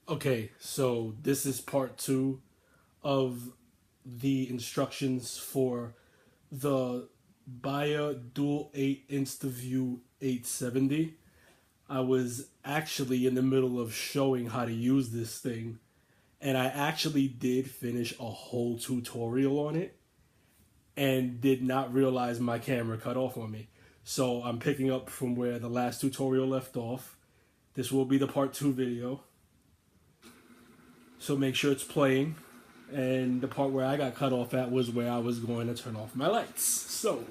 Okay, so this is part two of the instructions for the Baia Dual 8 Instaview 870. I was actually in the middle of showing how to use this thing, and I actually did finish a whole tutorial on it and did not realize my camera cut off on me. So I'm picking up from where the last tutorial left off. This will be the part two video. So make sure it's playing. And the part where I got cut off at was where I was going to turn off my lights. So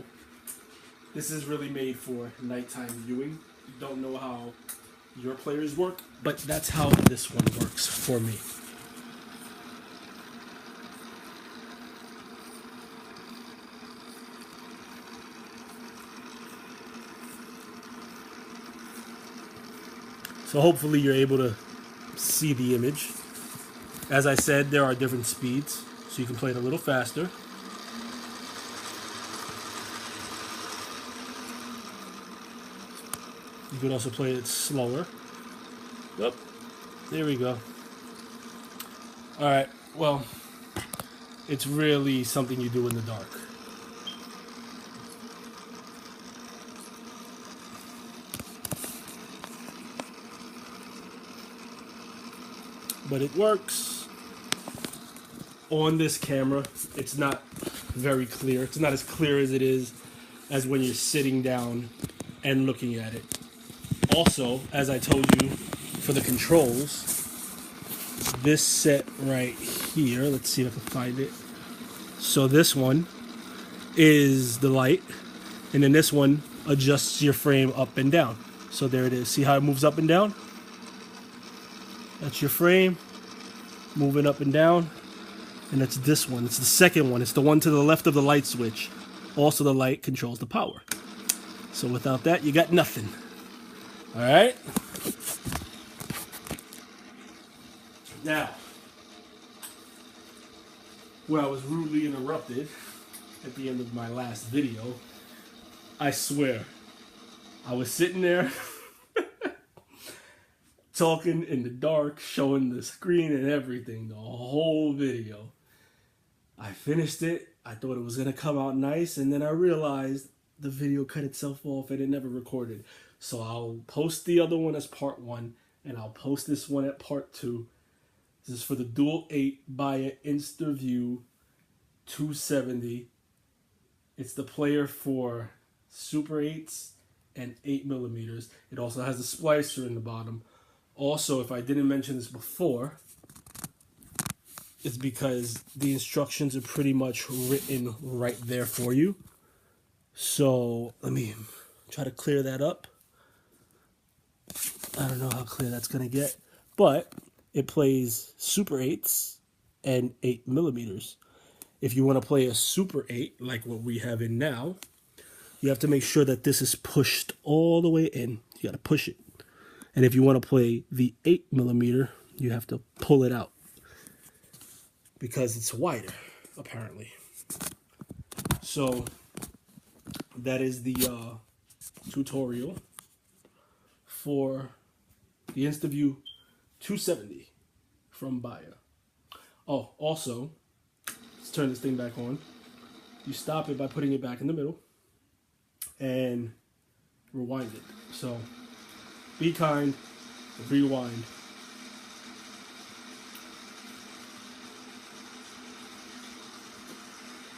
this is really made for nighttime viewing. Don't know how your players work, but that's how this one works for me. So hopefully you're able to see the image. As I said, there are different speeds, so you can play it a little faster. You can also play it slower. Yep, there we go. Alright, well, it's really something you do in the dark. But it works. On this camera, it's not very clear. It's not as clear as it is as when you're sitting down and looking at it. Also, as I told you, for the controls, this set right here, let's see if I can find it. So this one is the light, and then this one adjusts your frame up and down. So there it is. See how it moves up and down? That's your frame moving up and down. And that's this one. It's the second one. It's the one to the left of the light switch. Also, the light controls the power. So without that, you got nothing. All right? Now, where I was rudely interrupted at the end of my last video, I swear, I was sitting there talking in the dark, showing the screen and everything, the whole video. I finished it. I thought it was going to come out nice, and then I realized the video cut itself off and it never recorded. So I'll post the other one as part one, and I'll post this one at part two. This is for the Dual 8 Baia Instaview 270. It's the player for Super 8s and 8mm. It also has the splicer in the bottom. Also, if I didn't mention this before, it's because the instructions are pretty much written right there for you. So let me try to clear that up. I don't know how clear that's going to get, but it plays Super 8s and 8mm. If you want to play a Super 8, like what we have in now, you have to make sure that this is pushed all the way in. You got to push it. And if you want to play the 8mm, you have to pull it out because it's wider, apparently. So that is the tutorial for the Instaview 270 from Baia. Oh, also, let's turn this thing back on. You stop it by putting it back in the middle and rewind it. So be kind, rewind.